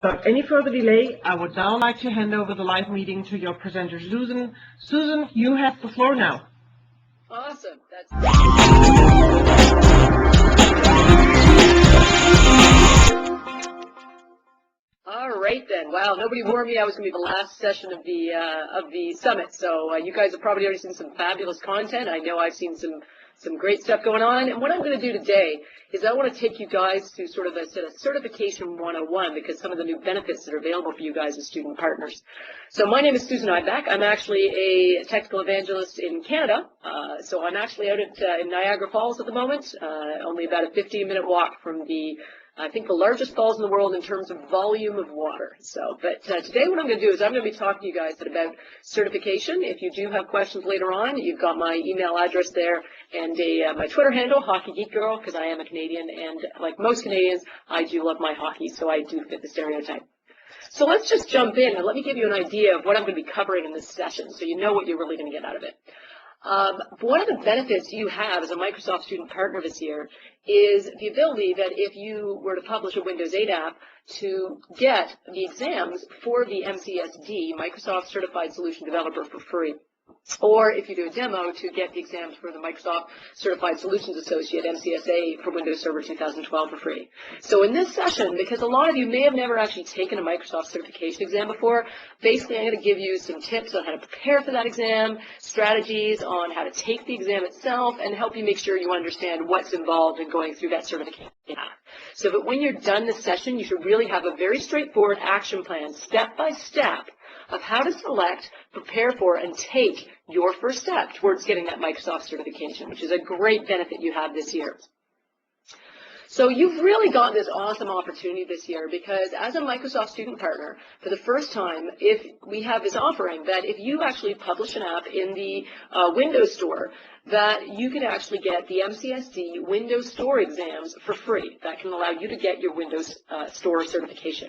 Without any further delay, I would now like to hand over the live meeting to your presenter, Susan. Susan, you have the floor now. Awesome. All right then. Wow, nobody warned me I was going to be the last session of the summit. So you guys have probably already seen some fabulous content. I know I've seen some great stuff going on. And what I'm going to do today is I want to take you guys to sort of a certification 101, because some of the new benefits that are available for you guys as student partners. So my name is Susan Ibeck. I'm actually a technical evangelist in Canada. So I'm actually out in Niagara Falls at the moment, only about a 15-minute walk from I think the largest falls in the world in terms of volume of water. But today what I'm going to do is I'm going to be talking to you guys about certification. If you do have questions later on, you've got my email address there and my Twitter handle, Hockey Geek Girl, because I am a Canadian, and like most Canadians, I do love my hockey, so I do fit the stereotype. So let's just jump in and let me give you an idea of what I'm going to be covering in this session so you know what you're really going to get out of it. One of the benefits you have as a Microsoft student partner this year is the ability that if you were to publish a Windows 8 app to get the exams for the MCSD, Microsoft Certified Solution Developer, for free. Or if you do a demo, to get the exams for the Microsoft Certified Solutions Associate, MCSA, for Windows Server 2012 for free. So in this session, because a lot of you may have never actually taken a Microsoft certification exam before, basically I'm going to give you some tips on how to prepare for that exam, strategies on how to take the exam itself, and help you make sure you understand what's involved in going through that certification path. So that when you're done this session, you should really have a very straightforward action plan, step by step, of how to select, prepare for, and take your first step towards getting that Microsoft certification, which is a great benefit you have this year. So you've really got this awesome opportunity this year, because as a Microsoft student partner, for the first time, if we have this offering that if you actually publish an app in the Windows Store, that you can actually get the MCSD Windows Store exams for free. That can allow you to get your Windows Store certification.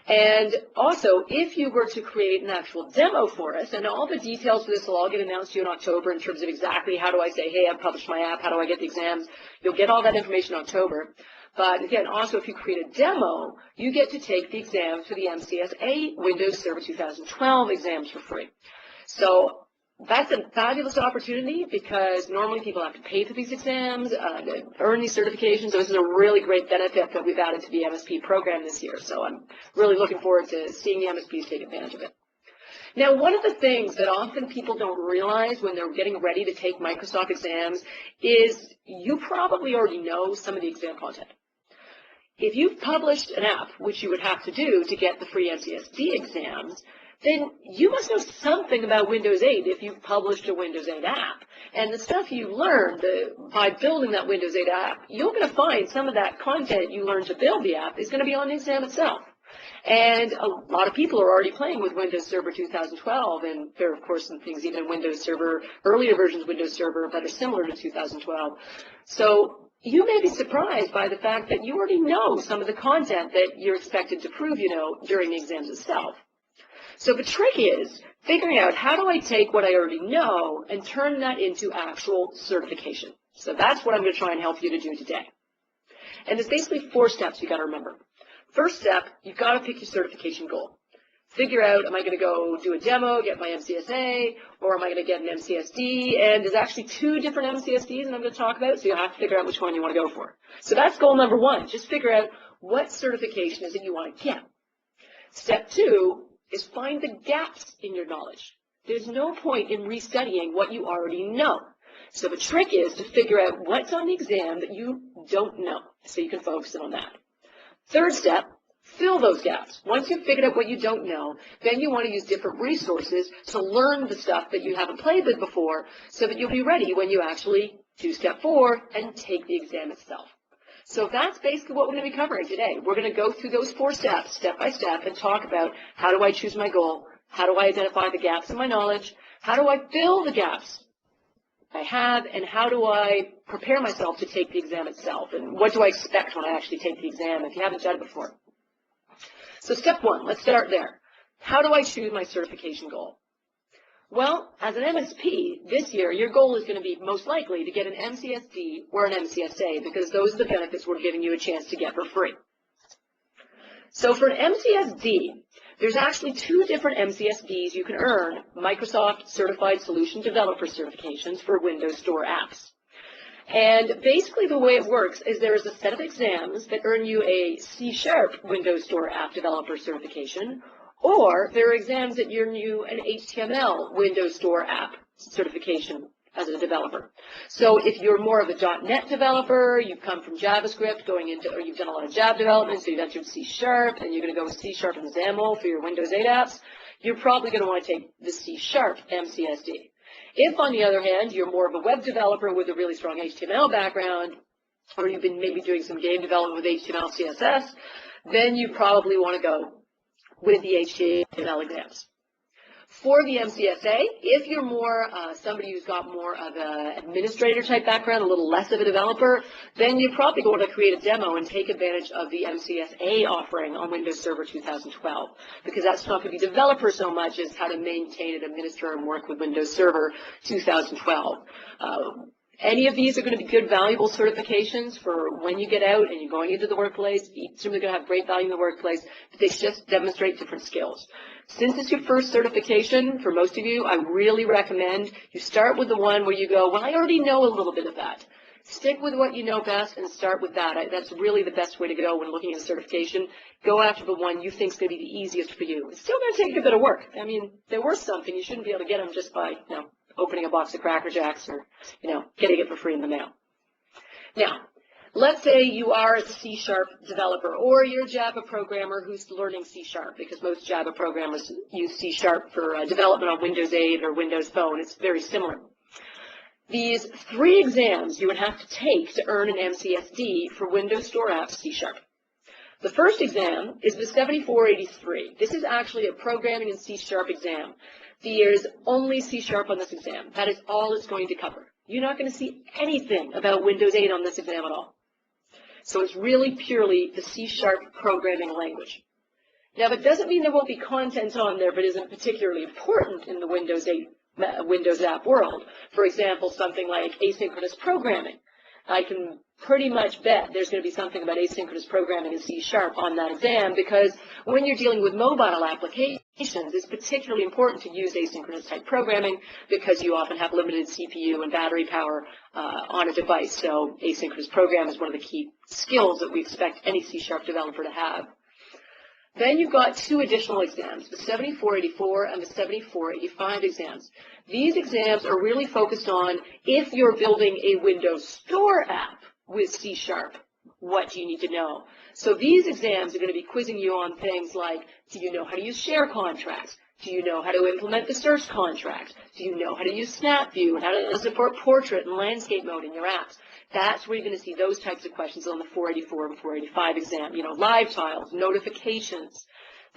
And also, if you were to create an actual demo for us, and all the details for this will all get announced to you in October in terms of exactly how do I say, hey, I've published my app, how do I get the exams, you'll get all that information in October. But again, also if you create a demo, you get to take the exams for the MCSA Windows Server 2012 exams for free. So that's a fabulous opportunity, because normally people have to pay for these exams to earn these certifications. So this is a really great benefit that we've added to the MSP program this year. So I'm really looking forward to seeing the MSPs take advantage of it. Now, one of the things that often people don't realize when they're getting ready to take Microsoft exams is you probably already know some of the exam content. If you've published an app, which you would have to do to get the free MCSD exams, then you must know something about Windows 8 if you've published a Windows 8 app. And the stuff you learned by building that Windows 8 app, you're going to find some of that content you learned to build the app is going to be on the exam itself. And a lot of people are already playing with Windows Server 2012, and there are, of course, some things even in Windows Server, earlier versions of Windows Server that are similar to 2012. So you may be surprised by the fact that you already know some of the content that you're expected to prove you know during the exams itself. So the trick is figuring out how do I take what I already know and turn that into actual certification. So that's what I'm going to try and help you to do today. And there's basically 4 steps you've got to remember. First step, you've got to pick your certification goal. Figure out, am I going to go do a demo, get my MCSA, or am I going to get an MCSD? And there's actually 2 different MCSDs that I'm going to talk about, so you'll have to figure out which one you want to go for. So that's goal number 1. Just figure out what certification is it you want to get. Step 2 is find the gaps in your knowledge. There's no point in restudying what you already know. So the trick is to figure out what's on the exam that you don't know, so you can focus in on that. Third step, fill those gaps. Once you've figured out what you don't know, then you want to use different resources to learn the stuff that you haven't played with before, so that you'll be ready when you actually do step 4 and take the exam itself. So that's basically what we're going to be covering today. We're going to go through those 4 steps, step by step, and talk about how do I choose my goal, how do I identify the gaps in my knowledge, how do I fill the gaps I have, and how do I prepare myself to take the exam itself, and what do I expect when I actually take the exam if you haven't done it before. So step 1, let's start there. How do I choose my certification goal? Well, as an MSP, this year, your goal is going to be most likely to get an MCSD or an MCSA, because those are the benefits we're giving you a chance to get for free. So for an MCSD, there's actually two different MCSDs you can earn, Microsoft Certified Solution Developer certifications for Windows Store apps. And basically the way it works is there is a set of exams that earn you a C# Windows Store app developer certification, or there are exams that earn you an HTML Windows Store app certification as a developer. So if you're more of a .NET developer, you've come from JavaScript going into, or you've done a lot of Java development, so you've entered C# and you're going to go with C# and XAML for your Windows 8 apps, you're probably going to want to take the C# MCSD. If, on the other hand, you're more of a web developer with a really strong HTML background, or you've been maybe doing some game development with HTML, CSS, then you probably want to go with the HTML exams. For the MCSA, if you're more somebody who's got more of an administrator type background, a little less of a developer, then you probably want to create a demo and take advantage of the MCSA offering on Windows Server 2012, because that's not going to be developer so much as how to maintain and administer and work with Windows Server 2012. Any of these are going to be good, valuable certifications for when you get out and you're going into the workplace. Each of them are going to have great value in the workplace, but they just demonstrate different skills. Since it's your first certification, for most of you, I really recommend you start with the one where you go, well, I already know a little bit of that. Stick with what you know best and start with that. That's really the best way to go when looking at a certification. Go after the one you think is going to be the easiest for you. It's still going to take a bit of work. I mean, they're worth something. You shouldn't be able to get them just by, opening a box of Cracker Jacks or, getting it for free in the mail. Now, let's say you are a C# developer or you're a Java programmer who's learning C#, because most Java programmers use C# for development on Windows 8 or Windows Phone. It's very similar. These 3 exams you would have to take to earn an MCSD for Windows Store apps C#. The first exam is the 7483. This is actually a programming in C# exam. There's only C# on this exam. That is all it's going to cover. You're not going to see anything about Windows 8 on this exam at all. So it's really purely the C# programming language. Now, that doesn't mean there won't be content on there, but isn't particularly important in the Windows 8 Windows app world. For example, something like asynchronous programming. I can pretty much bet there's going to be something about asynchronous programming in C# on that exam, because when you're dealing with mobile applications, it's particularly important to use asynchronous type programming because you often have limited CPU and battery power on a device. So asynchronous programming is one of the key skills that we expect any C# developer to have. Then you've got 2 additional exams, the 7484 and the 7485 exams. These exams are really focused on if you're building a Windows Store app with C#, what do you need to know? So these exams are going to be quizzing you on things like, do you know how to use share contracts? Do you know how to implement the search contract? Do you know how to use Snap View and how to support portrait and landscape mode in your apps? That's where you're going to see those types of questions on the 484 and 485 exam. Live tiles, notifications.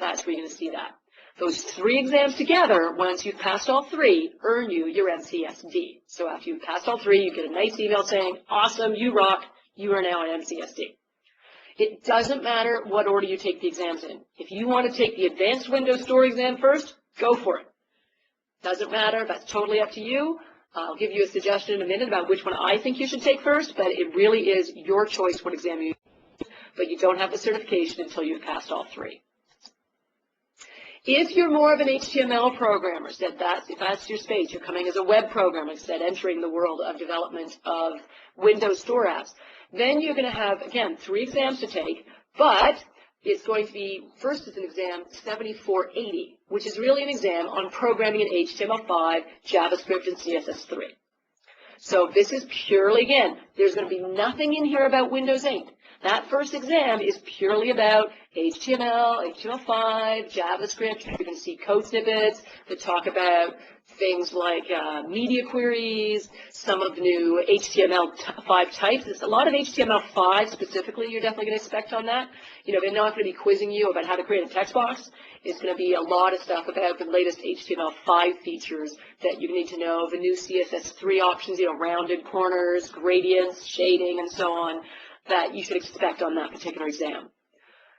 That's where you're going to see that. Those 3 exams together, once you've passed all 3, earn you your MCSD. So after you've passed all 3, you get a nice email saying, awesome, you rock, you are now an MCSD. It doesn't matter what order you take the exams in. If you want to take the Advanced Windows Store exam first, go for it. Doesn't matter, that's totally up to you. I'll give you a suggestion in a minute about which one I think you should take first, but it really is your choice what exam you take, but you don't have the certification until you've passed all 3. If you're more of an HTML programmer, if that's your space, you're coming as a web programmer, instead entering the world of development of Windows Store apps, then you're going to have, again, 3 exams to take, but it's going to be, first is an exam 7480, which is really an exam on programming in HTML5, JavaScript, and CSS3. So this is purely, again, there's going to be nothing in here about Windows 8. That first exam is purely about HTML, HTML5, JavaScript. You're going to see code snippets that talk about things like media queries, some of the new HTML5 types. There's a lot of HTML5 specifically you're definitely going to expect on that. They're not going to be quizzing you about how to create a text box. It's going to be a lot of stuff about the latest HTML5 features that you need to know, the new CSS3 options, rounded corners, gradients, shading, and so on, that you should expect on that particular exam.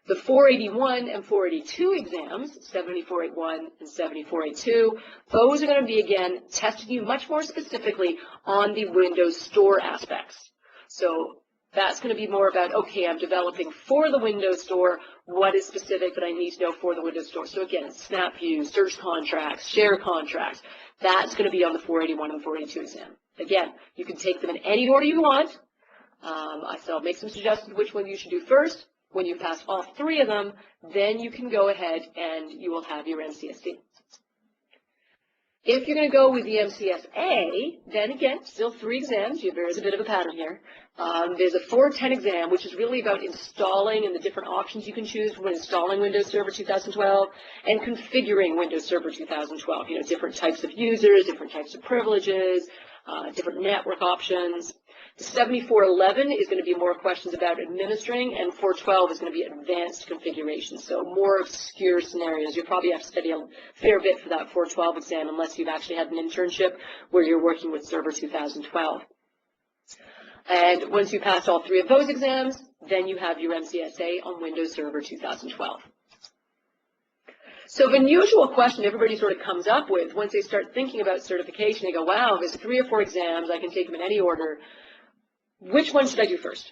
The 481 and 482 exams, 7481 and 7482, those are going to be, again, testing you much more specifically on the Windows Store aspects. So That's going to be more about, okay, I'm developing for the Windows Store, what is specific that I need to know for the Windows Store. So again, snap views, search contracts, share contracts, that's going to be on the 481 and the 482 exam. Again, you can take them in any order you want. I'll make some suggestions which one you should do first. When you pass all three of them, then you can go ahead and you will have your MCSD. If you're going to go with the MCSA, then again, still 3 exams. There is a bit of a pattern here. There's a 410 exam, which is really about installing and the different options you can choose when installing Windows Server 2012 and configuring Windows Server 2012. You know, different types of users, different types of privileges, different network options. The 7411 is going to be more questions about administering, and 412 is going to be advanced configuration, so more obscure scenarios. You'll probably have to study a fair bit for that 412 exam unless you've actually had an internship where you're working with Server 2012. And once you pass all 3 of those exams, then you have your MCSA on Windows Server 2012. So an unusual question everybody sort of comes up with once they start thinking about certification, they go, wow, there's 3 or 4 exams, I can take them in any order. Which one should I do first?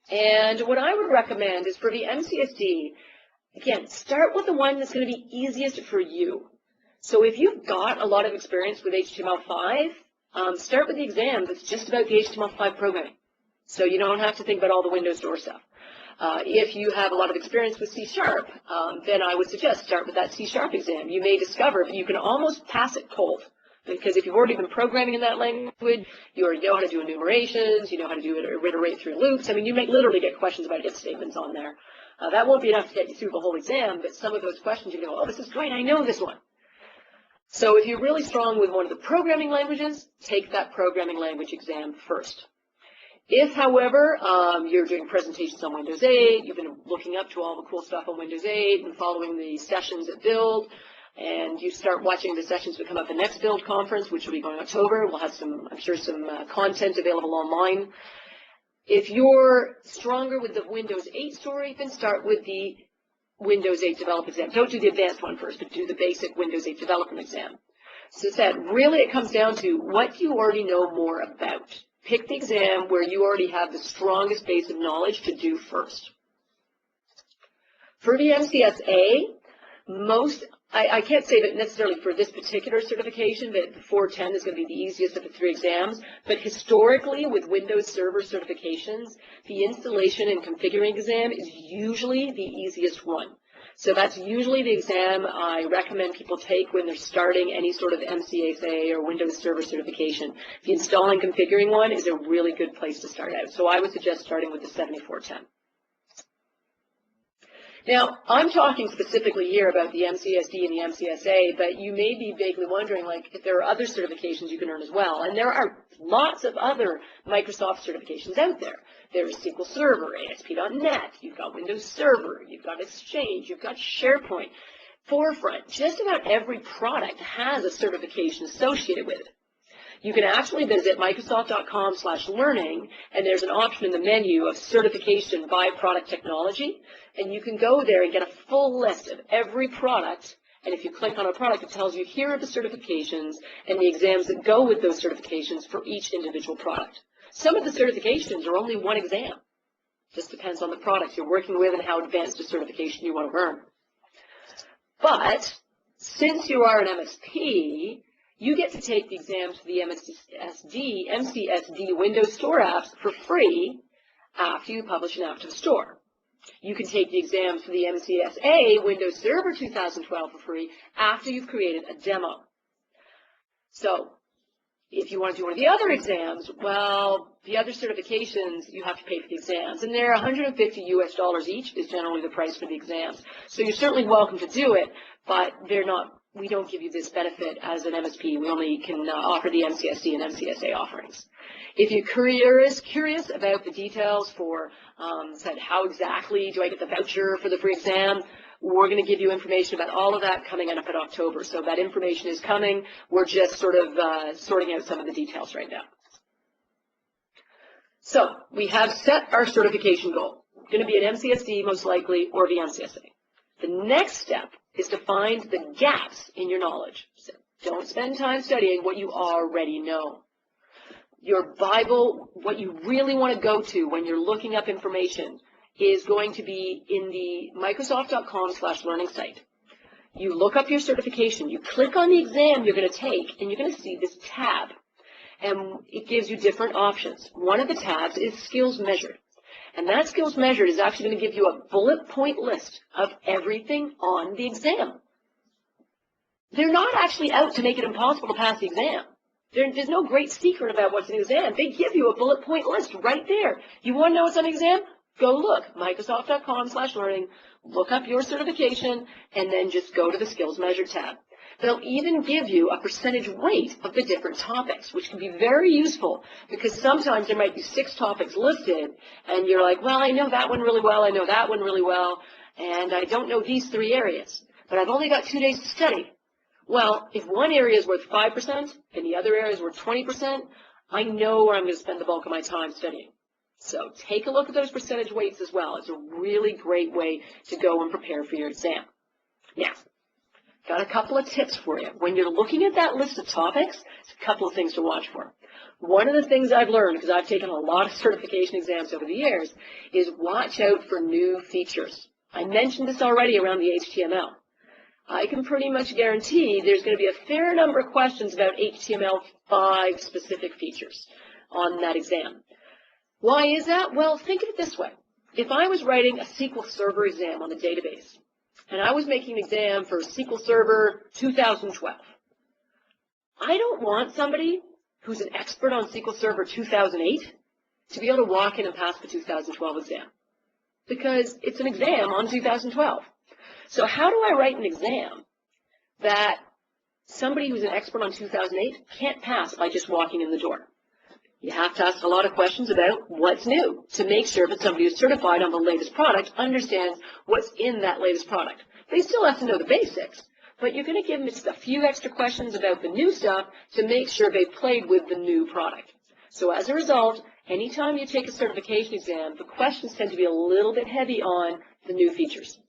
And what I would recommend is for the MCSD, again, start with the one that's going to be easiest for you. So if you've got a lot of experience with HTML5, start with the exam that's just about the HTML5 programming. So you don't have to think about all the Windows Store stuff. If you have a lot of experience with C#, then I would suggest start with that C# exam. You may discover that you can almost pass it cold. Because if you've already been programming in that language, you already know how to do enumerations, you know how to do iterate through loops. I mean, you might literally get questions about if statements on there. That won't be enough to get you through the whole exam, but some of those questions you go, oh, this is great, I know this one. So if you're really strong with one of the programming languages, take that programming language exam first. If, however, you're doing presentations on Windows 8, you've been looking up to all the cool stuff on Windows 8 and following the sessions at Build, and you start watching the sessions that come up at the next Build conference, which will be going in October. We'll have some, I'm sure, some content available online. If you're stronger with the Windows 8 story, then start with the Windows 8 Develop exam. Don't do the advanced one first, but do the basic Windows 8 Development exam. So that really it comes down to what you already know more about. Pick the exam where you already have the strongest base of knowledge to do first. For the MCSA, I can't say that necessarily for this particular certification that the 410 is going to be the easiest of the 3 exams, but historically with Windows Server certifications, the installation and configuring exam is usually the easiest one. So that's usually the exam I recommend people take when they're starting any sort of MCSA or Windows Server certification. The installing and configuring one is a really good place to start out. So I would suggest starting with the 7410. Now, I'm talking specifically here about the MCSD and the MCSA, but you may be vaguely wondering, like, if there are other certifications you can earn as well. And there are lots of other Microsoft certifications out there. There's SQL Server, ASP.NET, you've got Windows Server, you've got Exchange, you've got SharePoint, Forefront. Just about every product has a certification associated with it. You can actually visit Microsoft.com/learning, and there's an option in the menu of certification by product technology, and you can go there and get a full list of every product, and if you click on a product, it tells you here are the certifications and the exams that go with those certifications for each individual product. Some of the certifications are only 1 exam. Just depends on the product you're working with and how advanced a certification you want to earn. But since you are an MSP, you get to take the exams for the MCSD Windows Store apps for free after you publish an app to the store. You can take the exams for the MCSA Windows Server 2012 for free after you've created a demo. So if you want to do one of the other exams, well, the other certifications, you have to pay for the exams. And they're $150 US each is generally the price for the exams. So you're certainly welcome to do it, but they're not. We don't give you this benefit as an MSP. We only can offer the MCSD and MCSA offerings. If you're curious about the details for how exactly do I get the voucher for the free exam, we're going to give you information about all of that coming up in October. So that information is coming. We're just sort of sorting out some of the details right now. So we have set our certification goal. It's going to be an MCSD most likely or the MCSA. The next step is to find the gaps in your knowledge. So don't spend time studying what you already know. Your Bible, what you really want to go to when you're looking up information, is going to be in the Microsoft.com/learning site. You look up your certification, you click on the exam you're going to take, and you're going to see this tab. And it gives you different options. One of the tabs is Skills Measured. And that Skills Measured is actually going to give you a bullet point list of everything on the exam. They're not actually out to make it impossible to pass the exam. There's no great secret about what's in the exam. They give you a bullet point list right there. You want to know what's on the exam? Go look, Microsoft.com/learning, look up your certification, and then just go to the Skills Measured tab. They'll even give you a percentage weight of the different topics, which can be very useful because sometimes there might be 6 topics listed, and you're like, well, I know that one really well, I know that one really well, and I don't know these 3 areas, but I've only got 2 days to study. Well, if one area is worth 5% and the other area is worth 20%, I know where I'm going to spend the bulk of my time studying. So take a look at those percentage weights as well. It's a really great way to go and prepare for your exam. Now, got a couple of tips for you. When you're looking at that list of topics, there's a couple of things to watch for. One of the things I've learned, because I've taken a lot of certification exams over the years, is watch out for new features. I mentioned this already around the HTML. I can pretty much guarantee there's going to be a fair number of questions about HTML5 specific features on that exam. Why is that? Well, think of it this way. If I was writing a SQL Server exam on a database, and I was making an exam for SQL Server 2012, I don't want somebody who's an expert on SQL Server 2008 to be able to walk in and pass the 2012 exam, because it's an exam on 2012. So how do I write an exam that somebody who's an expert on 2008 can't pass by just walking in the door? You have to ask a lot of questions about what's new to make sure that somebody who's certified on the latest product understands what's in that latest product. They still have to know the basics, but you're going to give them just a few extra questions about the new stuff to make sure they've played with the new product. So as a result, anytime you take a certification exam, the questions tend to be a little bit heavy on the new features.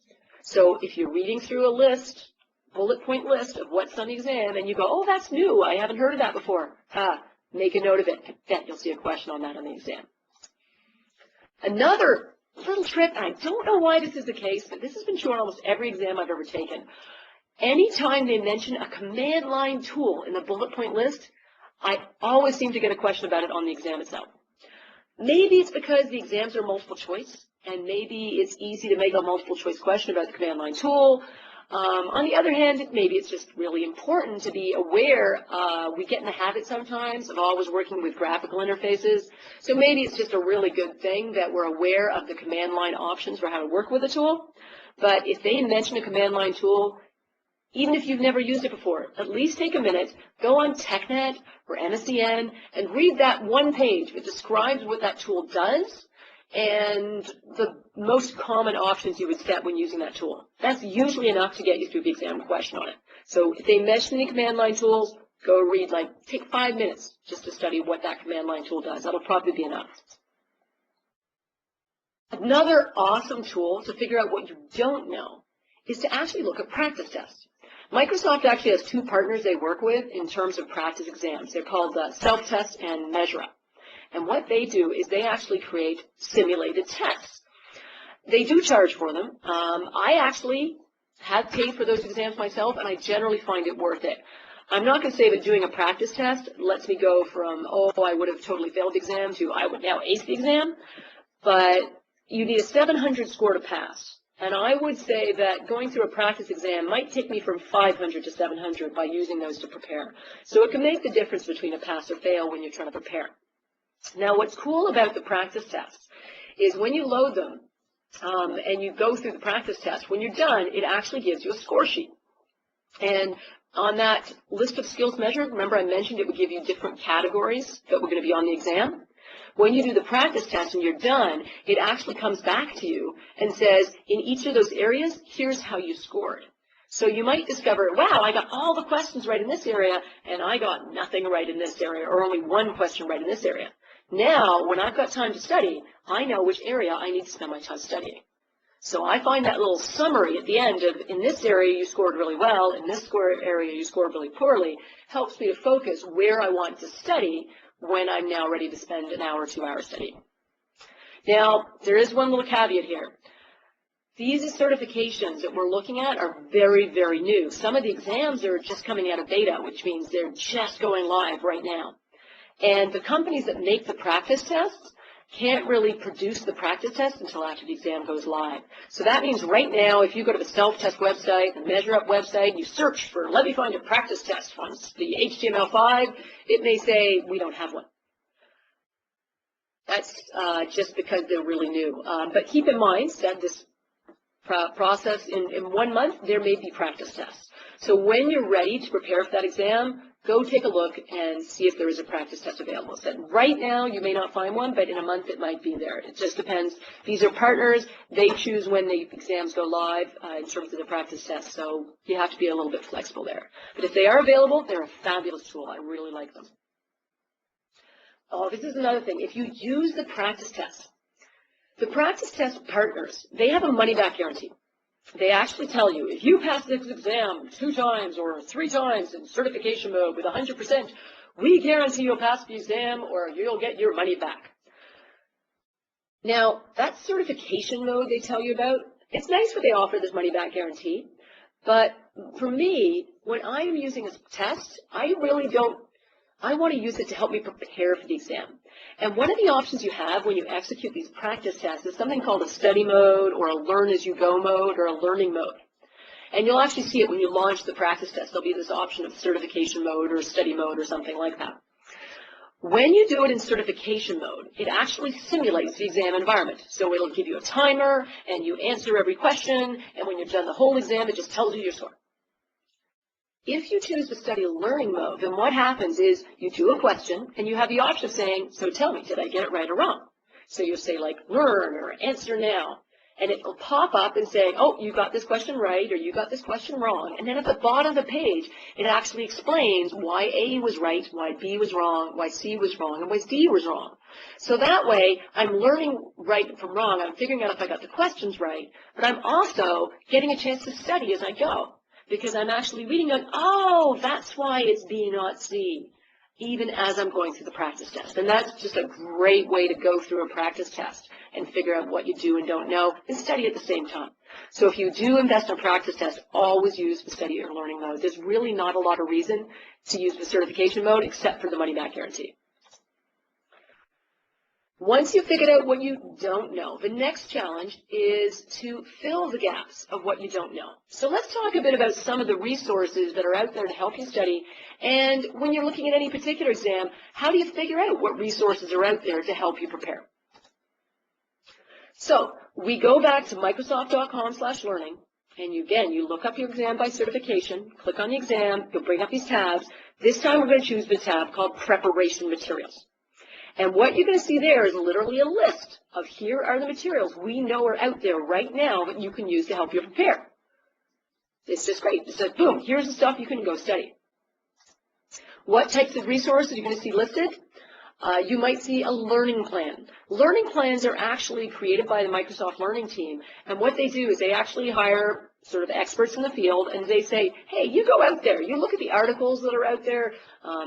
So if you're reading through a list, bullet point list of what's on the exam, and you go, oh, that's new, I haven't heard of that before, make a note of it. I bet you'll see a question on that on the exam. Another little trick, and I don't know why this is the case, but this has been true on almost every exam I've ever taken. Anytime they mention a command line tool in the bullet point list, I always seem to get a question about it on the exam itself. Maybe it's because the exams are multiple choice, and maybe it's easy to make a multiple choice question about the command line tool. On the other hand, maybe it's just really important to be aware. We get in the habit sometimes of always working with graphical interfaces. So maybe it's just a really good thing that we're aware of the command line options for how to work with a tool. But if they mention a command line tool, even if you've never used it before, at least take a minute, go on TechNet or MSCN and read that one page that describes what that tool does and the most common options you would set when using that tool. That's usually enough to get you through the exam question on it. So if they mention any command line tools, go read, take 5 minutes just to study what that command line tool does. That'll probably be enough. Another awesome tool to figure out what you don't know is to actually look at practice tests. Microsoft actually has 2 partners they work with in terms of practice exams. They're called Self-Test and MeasureUp. And what they do is they actually create simulated tests. They do charge for them. I actually have paid for those exams myself, and I generally find it worth it. I'm not going to say that doing a practice test lets me go from, oh, I would have totally failed the exam to I would now ace the exam, but you need a 700 score to pass. And I would say that going through a practice exam might take me from 500 to 700 by using those to prepare. So it can make the difference between a pass or fail when you're trying to prepare. Now, what's cool about the practice tests is when you load them and you go through the practice test, when you're done, it actually gives you a score sheet. And on that list of skills measured, remember I mentioned it would give you different categories that were going to be on the exam. When you do the practice test and you're done, it actually comes back to you and says, in each of those areas, here's how you scored. So you might discover, wow, I got all the questions right in this area, and I got nothing right in this area, or only one question right in this area. Now, when I've got time to study, I know which area I need to spend my time studying. So I find that little summary at the end of, in this area you scored really well, in this area you scored really poorly, helps me to focus where I want to study when I'm now ready to spend an hour or 2 hours studying. Now, there is one little caveat here. These certifications that we're looking at are very, very new. Some of the exams are just coming out of beta, which means they're just going live right now. And the companies that make the practice tests can't really produce the practice test until after the exam goes live. So that means right now, if you go to the self-test website, the Measure Up website, you search for, let me find a practice test on the HTML5, it may say, we don't have one. That's just because they're really new. But keep in mind that this process, in 1 month, there may be practice tests. So when you're ready to prepare for that exam, go take a look and see if there is a practice test available. So right now, you may not find one, but in a month, it might be there. It just depends. These are partners. They choose when the exams go live in terms of the practice tests. So you have to be a little bit flexible there. But if they are available, they're a fabulous tool. I really like them. Oh, this is another thing. If you use the practice test, the practice test partners, they have a money-back guarantee. They actually tell you, if you pass this exam 2 times or 3 times in certification mode with 100%, we guarantee you'll pass the exam or you'll get your money back. Now, that certification mode they tell you about, it's nice that they offer this money-back guarantee, but for me, when I am using a test, I want to use it to help me prepare for the exam. And one of the options you have when you execute these practice tests is something called a study mode or a learn-as-you-go mode or a learning mode. And you'll actually see it when you launch the practice test. There'll be this option of certification mode or study mode or something like that. When you do it in certification mode, it actually simulates the exam environment. So it'll give you a timer, and you answer every question, and when you've done the whole exam, it just tells you your score. If you choose the study learning mode, then what happens is you do a question, and you have the option of saying, so tell me, did I get it right or wrong? So you'll say, like, learn or answer now. And it will pop up and say, oh, you got this question right, or you got this question wrong. And then at the bottom of the page, it actually explains why A was right, why B was wrong, why C was wrong, and why D was wrong. So that way, I'm learning right from wrong. I'm figuring out if I got the questions right, but I'm also getting a chance to study as I go. Because I'm actually reading on, oh, that's why it's B, not C, even as I'm going through the practice test. And that's just a great way to go through a practice test and figure out what you do and don't know and study at the same time. So if you do invest in a practice test, always use the study or learning mode. There's really not a lot of reason to use the certification mode except for the money-back guarantee. Once you've figured out what you don't know, the next challenge is to fill the gaps of what you don't know. So let's talk a bit about some of the resources that are out there to help you study. And when you're looking at any particular exam, how do you figure out what resources are out there to help you prepare? So we go back to Microsoft.com/learning, and you look up your exam by certification, click on the exam, you'll bring up these tabs. This time we're going to choose the tab called Preparation Materials. And what you're going to see there is literally a list of here are the materials we know are out there right now that you can use to help you prepare. It's just great. It says, boom, here's the stuff you can go study. What types of resources are you going to see listed? You might see a learning plan. Learning plans are actually created by the Microsoft Learning team. And what they do is they actually hire sort of experts in the field, and they say, hey, you go out there. You look at the articles that are out there,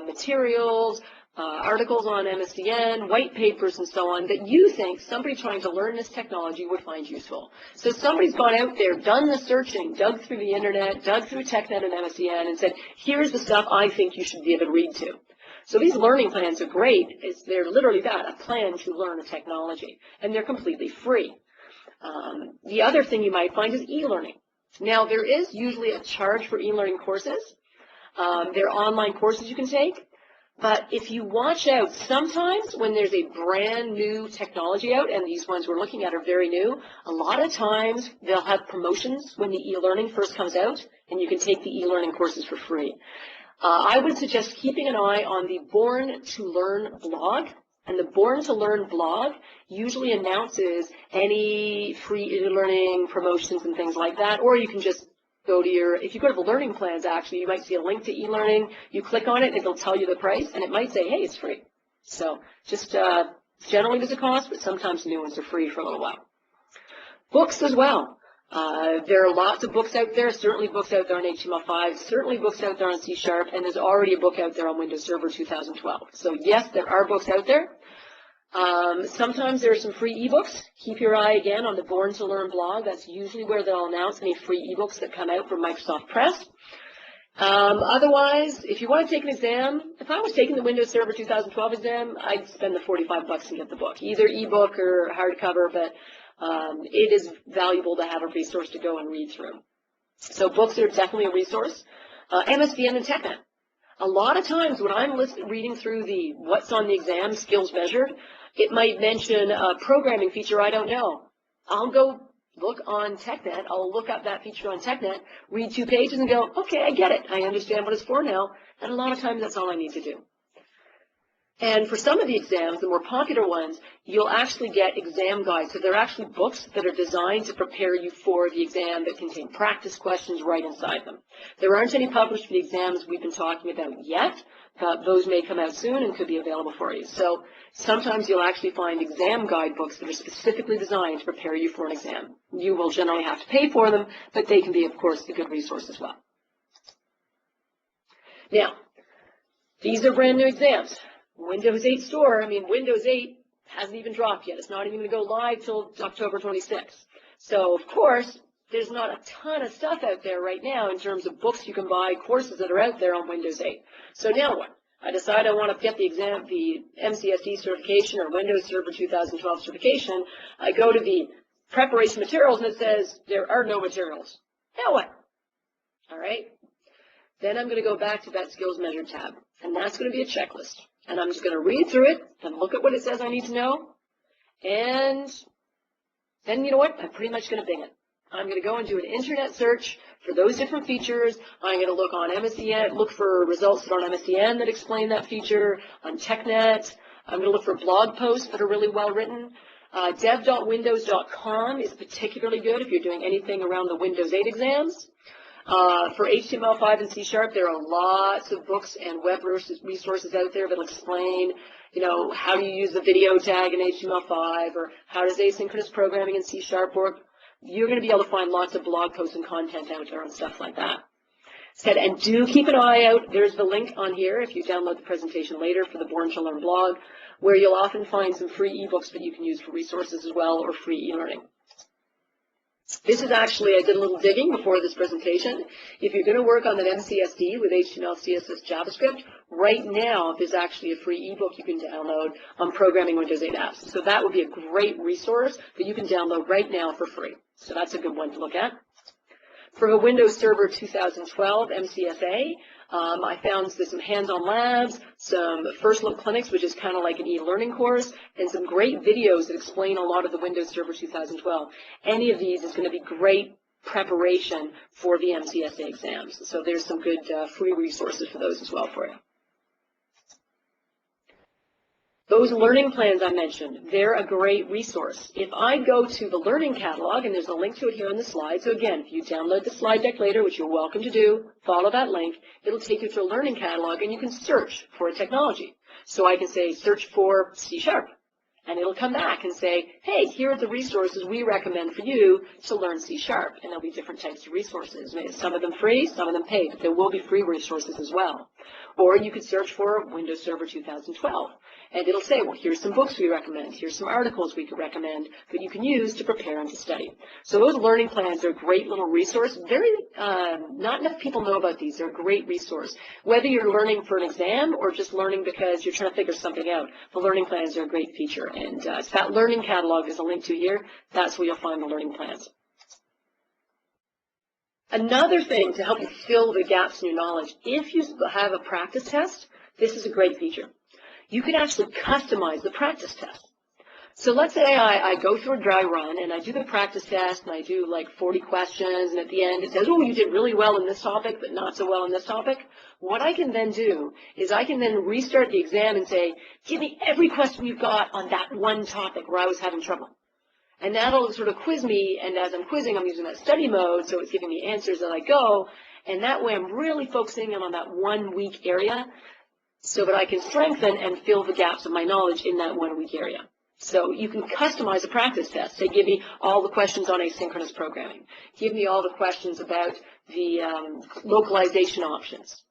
materials, articles on MSDN, white papers, and so on, that you think somebody trying to learn this technology would find useful. So somebody's gone out there, done the searching, dug through the internet, dug through TechNet and MSDN, and said, here's the stuff I think you should be able to read to. So these learning plans are great. They're literally that, a plan to learn a technology, and they're completely free. The other thing you might find is e-learning. Now, there is usually a charge for e-learning courses. There are online courses you can take. But if you watch out, sometimes when there's a brand new technology out, and these ones we're looking at are very new, a lot of times they'll have promotions when the e-learning first comes out, and you can take the e-learning courses for free. I would suggest keeping an eye on the Born to Learn blog, and the Born to Learn blog usually announces any free e-learning promotions and things like that, or you can just go to if you go to the learning plans, actually, you might see a link to e-learning. You click on it, and it'll tell you the price, and it might say, hey, it's free. So just generally there's a cost, but sometimes new ones are free for a little while. Books as well. There are lots of books out there, certainly books out there on HTML5, certainly books out there on C#, and there's already a book out there on Windows Server 2012. So yes, there are books out there. Sometimes there are some free ebooks. Keep your eye again on the Born to Learn blog. That's usually where they'll announce any free ebooks that come out from Microsoft Press. Otherwise, if you want to take an exam, if I was taking the Windows Server 2012 exam, I'd spend the $45 to get the book, either ebook or hardcover, but it is valuable to have a resource to go and read through. So books are definitely a resource. MSDN and TechNet. A lot of times when I'm reading through the what's on the exam skills measured, it might mention a programming feature I don't know. I'll go look on TechNet, I'll look up that feature on TechNet, read 2 pages and go, okay, I get it. I understand what it's for now. And a lot of times that's all I need to do. And for some of the exams, the more popular ones, you'll actually get exam guides. So they're actually books that are designed to prepare you for the exam that contain practice questions right inside them. There aren't any published for the exams we've been talking about yet, but those may come out soon and could be available for you. So sometimes you'll actually find exam guide books that are specifically designed to prepare you for an exam. You will generally have to pay for them, but they can be, of course, a good resource as well. Now, these are brand new exams. Windows 8 Store, Windows 8 hasn't even dropped yet. It's not even going to go live till October 26th. So, of course, there's not a ton of stuff out there right now in terms of books you can buy, courses that are out there on Windows 8. So now what? I decide I want to get the exam, the MCSE certification or Windows Server 2012 certification. I go to the preparation materials and it says there are no materials. Now what? All right. Then I'm going to go back to that skills measure tab, and that's going to be a checklist. And I'm just going to read through it and look at what it says I need to know. And then, you know what? I'm pretty much going to bing it. I'm going to go and do an internet search for those different features. I'm going to look on MSDN, look for results that are on MSDN that explain that feature, on TechNet. I'm going to look for blog posts that are really well written. dev.windows.com is particularly good if you're doing anything around the Windows 8 exams. For HTML5 and C#, there are lots of books and web resources out there that will explain, how do you use the video tag in HTML5, or how does asynchronous programming in C# work. You're going to be able to find lots of blog posts and content out there and stuff like that. And do keep an eye out. There's the link on here if you download the presentation later for the Born to Learn blog, where you'll often find some free ebooks that you can use for resources as well, or free e-learning. This is actually, I did a little digging before this presentation. If you're going to work on an MCSD with HTML, CSS, JavaScript, right now there's actually a free ebook you can download on programming Windows 8 apps. So that would be a great resource that you can download right now for free. So that's a good one to look at. For the Windows Server 2012 MCSA, I found some hands-on labs, some first look clinics, which is kind of like an e-learning course, and some great videos that explain a lot of the Windows Server 2012. Any of these is going to be great preparation for the MCSA exams. So there's some good free resources for those as well for you. Those learning plans I mentioned, they're a great resource. If I go to the learning catalog, and there's a link to it here on the slide, so again, if you download the slide deck later, which you're welcome to do, follow that link, it'll take you to a learning catalog, and you can search for a technology. So I can say, search for C#, and it'll come back and say, hey, here are the resources we recommend for you to learn C#, and there'll be different types of resources. Some of them free, some of them paid, but there will be free resources as well. Or you could search for Windows Server 2012. And it'll say, well, here's some books we recommend. Here's some articles we could recommend that you can use to prepare and to study. So those learning plans are a great little resource. Not enough people know about these. They're a great resource. Whether you're learning for an exam or just learning because you're trying to figure something out, the learning plans are a great feature. And it's that learning catalog there's a link to here. That's where you'll find the learning plans. Another thing to help you fill the gaps in your knowledge, if you have a practice test, this is a great feature. You can actually customize the practice test. So let's say I go through a dry run and I do the practice test and I do like 40 questions, and at the end it says, oh, you did really well in this topic but not so well in this topic. What I can then do is I can then restart the exam and say, give me every question you've got on that one topic where I was having trouble. And that'll sort of quiz me, and as I'm quizzing, I'm using that study mode, so it's giving me answers as I go, and that way I'm really focusing in on that one weak area so that I can strengthen and fill the gaps of my knowledge in that one weak area. So you can customize a practice test. Say, give me all the questions on asynchronous programming. Give me all the questions about the localization options.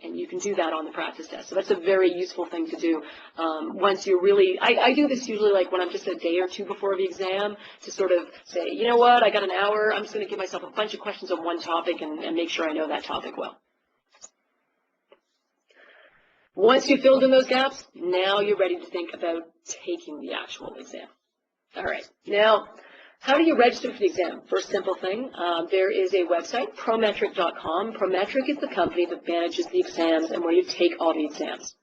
And you can do that on the practice test. So that's a very useful thing to do once you're really, I do this usually like when I'm just a day or two before the exam to sort of say, you know what, I got an hour, I'm just going to give myself a bunch of questions on one topic and make sure I know that topic well. Once you've filled in those gaps, now you're ready to think about taking the actual exam. All right. Now, how do you register for the exam? First simple thing, there is a website, prometric.com. Prometric is the company that manages the exams and where you take all the exams.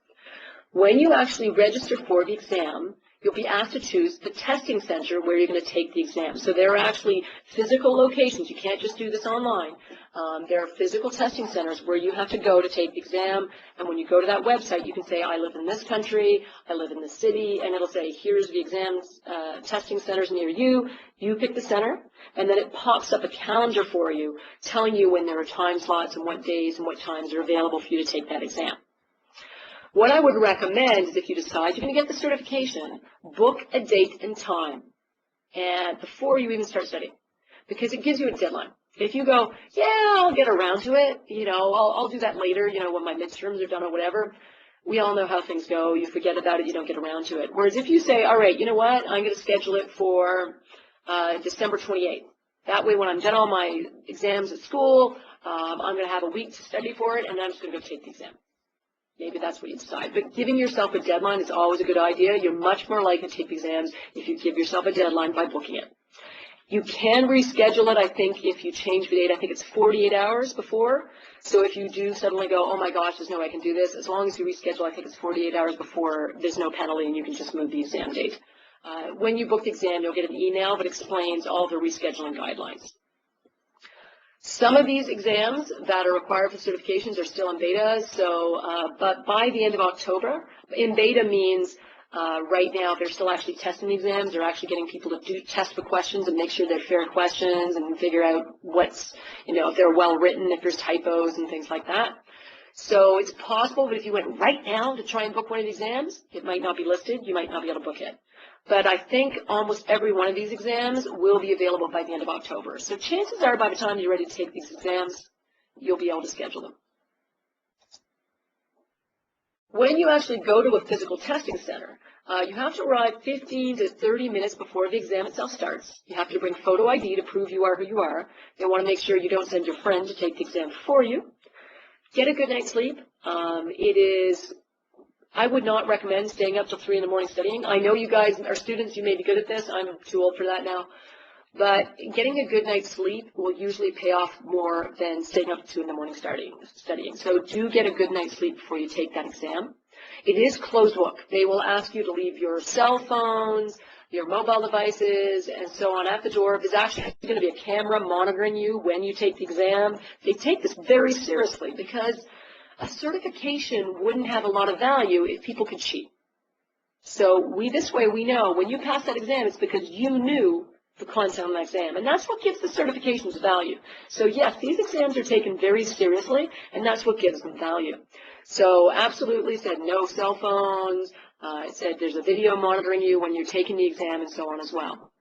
When you actually register for the exam, you'll be asked to choose the testing center where you're going to take the exam. So there are actually physical locations. You can't just do this online. There are physical testing centers where you have to go to take the exam, and when you go to that website, you can say, I live in this country, I live in this city, and it'll say, here's the exams testing centers near you. You pick the center, and then it pops up a calendar for you, telling you when there are time slots and what days and what times are available for you to take that exam. What I would recommend is if you decide you're going to get the certification, book a date and time and before you even start studying, because it gives you a deadline. If you go, yeah, I'll get around to it, you know, I'll do that later, you know, when my midterms are done or whatever, we all know how things go. You forget about it, you don't get around to it. Whereas if you say, all right, you know what, I'm going to schedule it for December 28th. That way when I'm done all my exams at school, I'm going to have a week to study for it, and then I'm just going to go take the exam. Maybe that's what you decide. But giving yourself a deadline is always a good idea. You're much more likely to take the exams if you give yourself a deadline by booking it. You can reschedule it, I think, if you change the date. I think it's 48 hours before. So if you do suddenly go, oh my gosh, there's no way I can do this, as long as you reschedule, I think it's 48 hours before, there's no penalty and you can just move the exam date. When you book the exam, you'll get an email that explains all the rescheduling guidelines. Some of these exams that are required for certifications are still in beta, so, but by the end of October, in beta means right now they're still actually testing the exams. They're actually getting people to test the questions and make sure they're fair questions and figure out what's, you know, if they're well written, if there's typos and things like that. So it's possible that if you went right now to try and book one of the exams, it might not be listed. You might not be able to book it. But I think almost every one of these exams will be available by the end of October. So chances are by the time you're ready to take these exams, you'll be able to schedule them. When you actually go to a physical testing center, you have to arrive 15 to 30 minutes before the exam itself starts. You have to bring photo ID to prove you are who you are. They want to make sure you don't send your friend to take the exam for you. Get a good night's sleep. I would not recommend staying up till 3 in the morning studying. I know you guys are students, you may be good at this. I'm too old for that now. But getting a good night's sleep will usually pay off more than staying up till 2 in the morning studying. So do get a good night's sleep before you take that exam. It is closed book. They will ask you to leave your cell phones, your mobile devices, and so on at the door. There's actually going to be a camera monitoring you when you take the exam. They take this very seriously because a certification wouldn't have a lot of value if people could cheat. So this way we know when you pass that exam, it's because you knew the content of that exam. And that's what gives the certifications value. So yes, these exams are taken very seriously, and that's what gives them value. So absolutely said no cell phones. It said there's a video monitoring you when you're taking the exam and so on as well.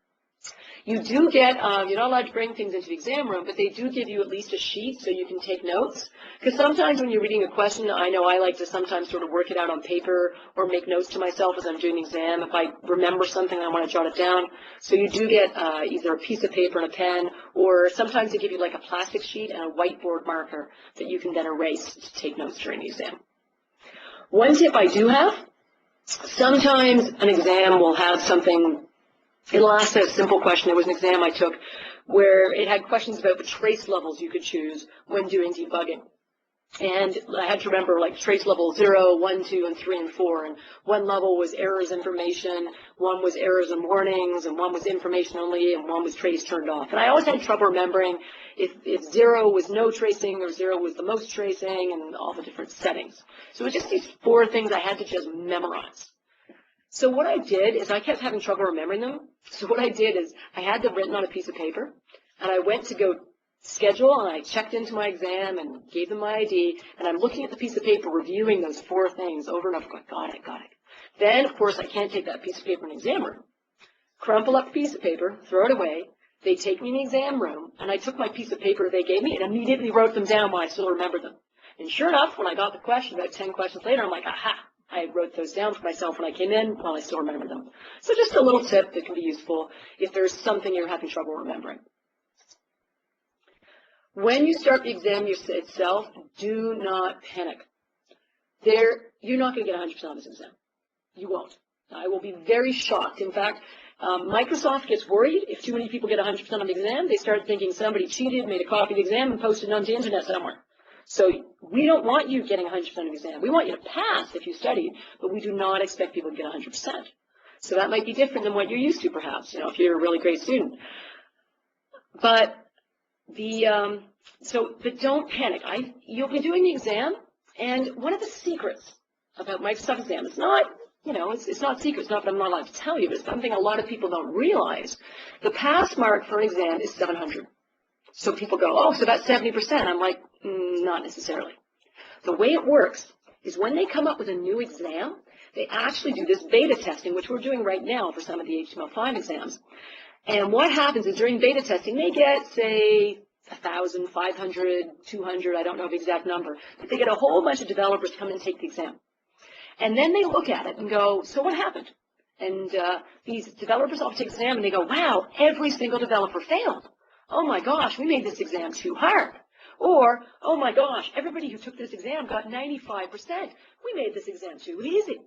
You do get, you're not allowed to bring things into the exam room, but they do give you at least a sheet so you can take notes. Because sometimes when you're reading a question, I know I like to sometimes sort of work it out on paper or make notes to myself as I'm doing the exam. If I remember something, I want to jot it down. So you do get either a piece of paper and a pen, or sometimes they give you like a plastic sheet and a whiteboard marker that you can then erase to take notes during the exam. One tip I do have, sometimes an exam will have something. It'll ask a simple question. There was an exam I took where it had questions about the trace levels you could choose when doing debugging. And I had to remember like trace level 0, 1, 2, and 3, and 4. And one level was errors information, one was errors and warnings, and one was information only, and one was trace turned off. And I always had trouble remembering if 0 was no tracing or 0 was the most tracing and all the different settings. So it was just these 4 things I had to just memorize. So what I did is I kept having trouble remembering them. So what I did is I had them written on a piece of paper, and I went to go schedule, and I checked into my exam and gave them my ID, and I'm looking at the piece of paper, reviewing those 4 things over and over, going, got it. Then, of course, I can't take that piece of paper in the exam room. Crumple up the piece of paper, throw it away. They take me in the exam room, and I took my piece of paper they gave me and immediately wrote them down while I still remembered them. And sure enough, when I got the question, about 10 questions later, I'm like, aha, I wrote those down for myself when I came in while I still remember them. So just a little tip that can be useful if there's something you're having trouble remembering. When you start the exam itself, do not panic. You're not going to get 100% on this exam. You won't. I will be very shocked. In fact, Microsoft gets worried if too many people get 100% on the exam. They start thinking somebody cheated, made a copy of the exam, and posted it onto the internet somewhere. So we don't want you getting 100% of the exam. We want you to pass if you studied, but we do not expect people to get 100%. So that might be different than what you're used to, perhaps, if you're a really great student. But but don't panic. You'll be doing the exam, and one of the secrets about Microsoft exam, it's not secret. It's not that I'm not allowed to tell you, but it's something a lot of people don't realize. The pass mark for an exam is 700. So people go, oh, so that's 70%. I'm like, not necessarily. The way it works is when they come up with a new exam, they actually do this beta testing, which we're doing right now for some of the HTML5 exams. And what happens is during beta testing, they get, say, 1,000, 500, 200, I don't know the exact number, but they get a whole bunch of developers to come and take the exam. And then they look at it and go, so what happened? And these developers all take the exam and they go, wow, every single developer failed. Oh my gosh, we made this exam too hard. Or, oh my gosh, everybody who took this exam got 95%. We made this exam too easy.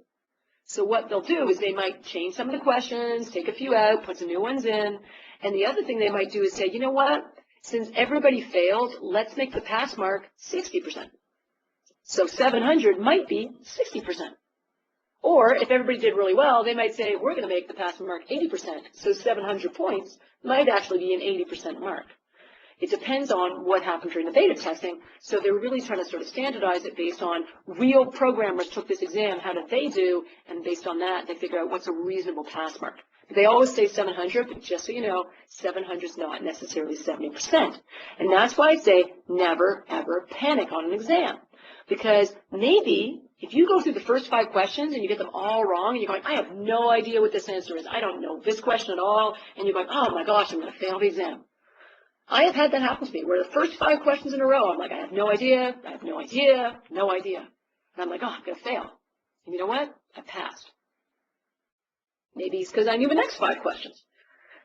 So what they'll do is they might change some of the questions, take a few out, put some new ones in. And the other thing they might do is say, you know what? Since everybody failed, let's make the pass mark 60%. So 700 might be 60%. Or if everybody did really well, they might say, we're going to make the pass mark 80%. So 700 points might actually be an 80% mark. It depends on what happened during the beta testing. So they're really trying to sort of standardize it based on real programmers took this exam, how did they do? And based on that, they figure out what's a reasonable pass mark. They always say 700, but just so you know, 700 is not necessarily 70%. And that's why I say never, ever panic on an exam. Because maybe if you go through the first 5 questions and you get them all wrong, and you're going, I have no idea what this answer is. I don't know this question at all. And you're going, oh my gosh, I'm going to fail the exam. I have had that happen to me, where the first 5 questions in a row, I'm like, I have no idea, I have no idea, no idea. And I'm like, oh, I'm going to fail. And you know what? I passed. Maybe it's because I knew the next 5 questions.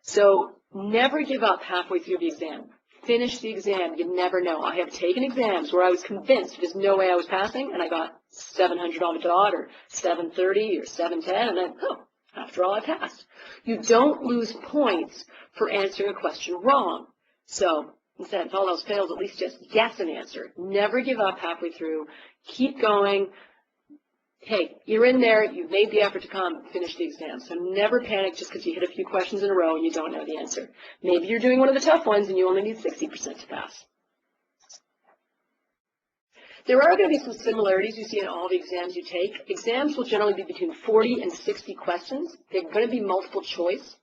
So never give up halfway through the exam. Finish the exam. You never know. I have taken exams where I was convinced there's no way I was passing, and I got 700 on the dot, or 730, or 710, and then, oh, after all, I passed. You don't lose points for answering a question wrong. So instead, if all else fails, at least just guess an answer. Never give up halfway through. Keep going. Hey, you're in there. You've made the effort to come finish the exam. So never panic just because you hit a few questions in a row and you don't know the answer. Maybe you're doing one of the tough ones and you only need 60% to pass. There are going to be some similarities you see in all the exams you take. Exams will generally be between 40 and 60 questions. They're going to be multiple choice.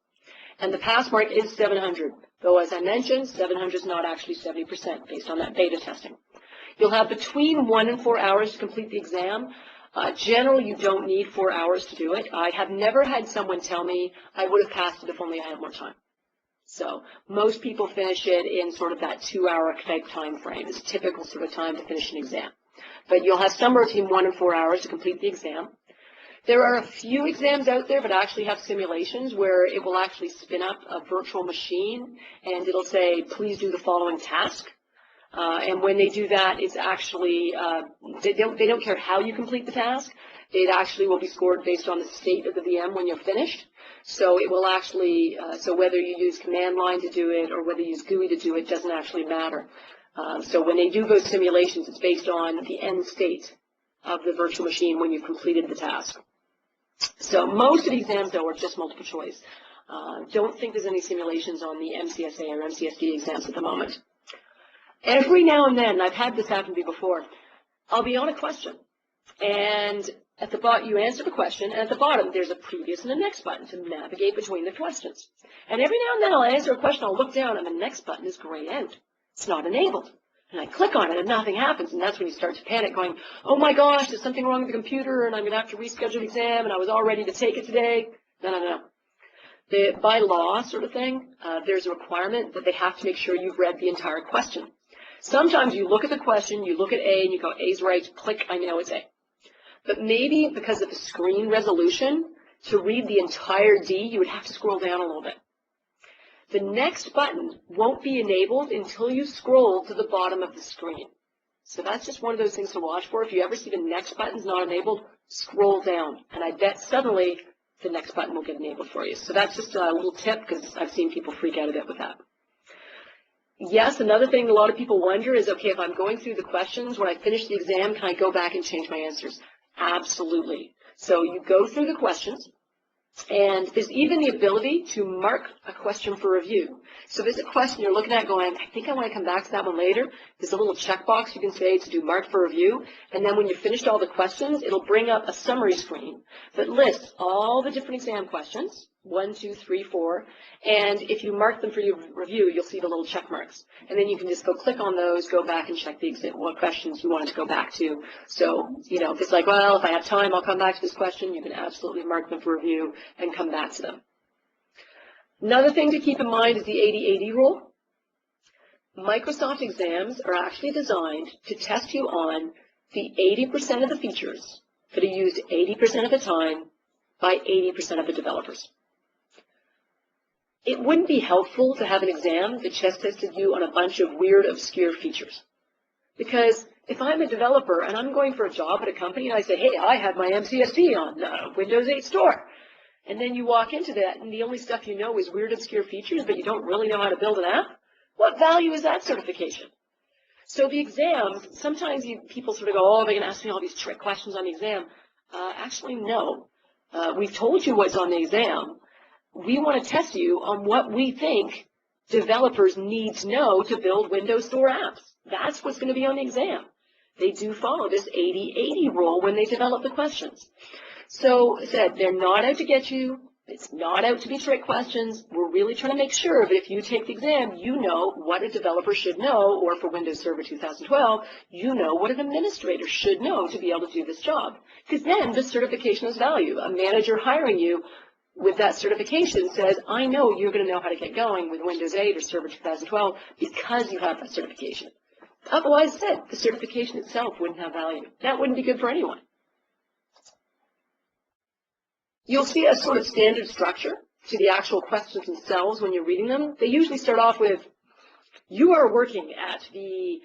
And the pass mark is 700. Though, as I mentioned, 700 is not actually 70% based on that beta testing. You'll have between 1 and 4 hours to complete the exam. Generally, you don't need 4 hours to do it. I have never had someone tell me I would have passed it if only I had more time. So most people finish it in sort of that 2-hour type time frame. It's a typical sort of time to finish an exam. But you'll have somewhere between 1 and 4 hours to complete the exam. There are a few exams out there that actually have simulations where it will actually spin up a virtual machine and it'll say, please do the following task. And when they do that, it's actually, they don't care how you complete the task. It actually will be scored based on the state of the VM when you're finished. So it will actually, so whether you use command line to do it or whether you use GUI to do it doesn't actually matter. So when they do those simulations, it's based on the end state of the virtual machine when you've completed the task. So most of the exams, though, are just multiple choice. Don't think there's any simulations on the MCSA or MCSD exams at the moment. Every now and then, I've had this happen to me before, I'll be on a question, and at the bottom, you answer the question, and at the bottom, there's a previous and a next button to navigate between the questions. And every now and then, I'll answer a question, I'll look down, and the next button is grayed out. It's not enabled. And I click on it and nothing happens, and that's when you start to panic going, oh my gosh, there's something wrong with the computer and I'm going to have to reschedule the exam and I was all ready to take it today. No. By law sort of thing, there's a requirement that they have to make sure you've read the entire question. Sometimes you look at the question, you look at A and you go, A's right, click, I know it's A. But maybe because of the screen resolution, to read the entire D, you would have to scroll down a little bit. The next button won't be enabled until you scroll to the bottom of the screen. So that's just one of those things to watch for. If you ever see the next button's not enabled, scroll down. And I bet suddenly the next button will get enabled for you. So that's just a little tip because I've seen people freak out a bit with that. Yes, another thing a lot of people wonder is, okay, if I'm going through the questions, when I finish the exam, can I go back and change my answers? Absolutely. So you go through the questions. And there's even the ability to mark a question for review. So if there's a question you're looking at going, I think I want to come back to that one later, there's a little checkbox you can say to do mark for review. And then when you've finished all the questions, it'll bring up a summary screen that lists all the different exam questions, 1, 2, 3, 4. And if you mark them for your review, you'll see the little check marks. And then you can just go click on those, go back and check the exam, what questions you wanted to go back to. So, if it's like, well, if I have time, I'll come back to this question, you can absolutely mark them for review and come back to them. Another thing to keep in mind is the 80-80 rule. Microsoft exams are actually designed to test you on the 80% of the features that are used 80% of the time by 80% of the developers. It wouldn't be helpful to have an exam that just tested you on a bunch of weird, obscure features. Because if I'm a developer and I'm going for a job at a company and I say, hey, I have my MCSD on Windows 8 Store, and then you walk into that and the only stuff you know is weird, obscure features, but you don't really know how to build an app, what value is that certification? So the exams, sometimes people sort of go, oh, they're going to ask me all these trick questions on the exam. Actually, no. We've told you what's on the exam. We want to test you on what we think developers need to know to build Windows Store apps. That's what's going to be on the exam. They do follow this 80-80 rule when they develop the questions. So, I said, they're not out to get you. It's not out to be trick questions. We're really trying to make sure that if you take the exam, you know what a developer should know, or for Windows Server 2012, you know what an administrator should know to be able to do this job. Because then the certification has value. A manager hiring you with that certification says, I know you're going to know how to get going with Windows 8 or Server 2012 because you have that certification. Otherwise, the certification itself wouldn't have value. That wouldn't be good for anyone. You'll see a sort of standard structure to the actual questions themselves when you're reading them. They usually start off with, you are working at the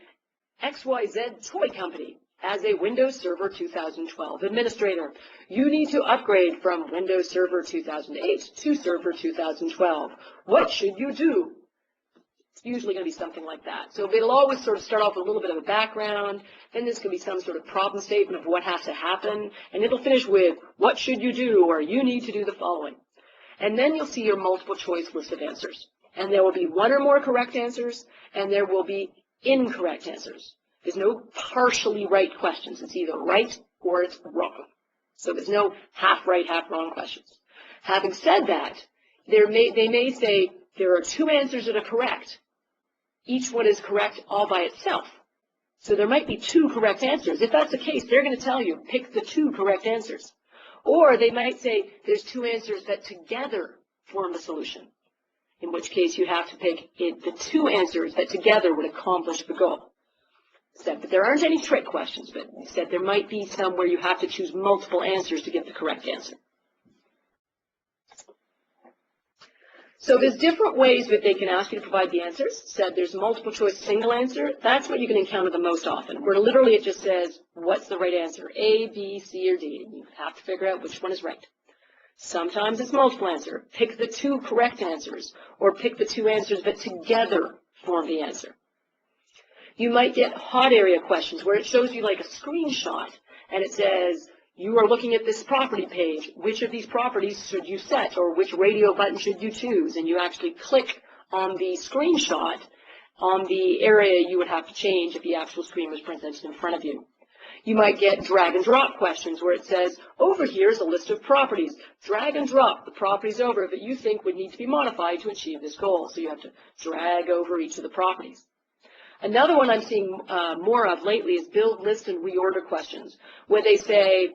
XYZ toy company as a Windows Server 2012 administrator. You need to upgrade from Windows Server 2008 to Server 2012. What should you do? It's usually going to be something like that. So it'll always sort of start off with a little bit of a background, then there's going to be some sort of problem statement of what has to happen, and it'll finish with, what should you do, or you need to do the following. And then you'll see your multiple choice list of answers. And there will be one or more correct answers, and there will be incorrect answers. There's no partially right questions. It's either right or it's wrong. So there's no half right, half wrong questions. Having said that, they may say there are two answers that are correct. Each one is correct all by itself. So there might be two correct answers. If that's the case, they're going to tell you, pick the two correct answers. Or they might say there's two answers that together form the solution, in which case you have to pick the two answers that together would accomplish the goal. But there aren't any trick questions, but instead there might be some where you have to choose multiple answers to get the correct answer. So there's different ways that they can ask you to provide the answers. Said there's multiple choice single answer. That's what you can encounter the most often, where literally it just says, what's the right answer? A, B, C, or D. And you have to figure out which one is right. Sometimes it's multiple answer. Pick the two correct answers, or pick the two answers that together form the answer. You might get hot area questions where it shows you like a screenshot, and it says, you are looking at this property page. Which of these properties should you set, or which radio button should you choose? And you actually click on the screenshot on the area you would have to change if the actual screen was presented in front of you. You might get drag and drop questions where it says, over here is a list of properties. Drag and drop the properties over that you think would need to be modified to achieve this goal. So you have to drag over each of the properties. Another one I'm seeing more of lately is build, list, and reorder questions, where they say,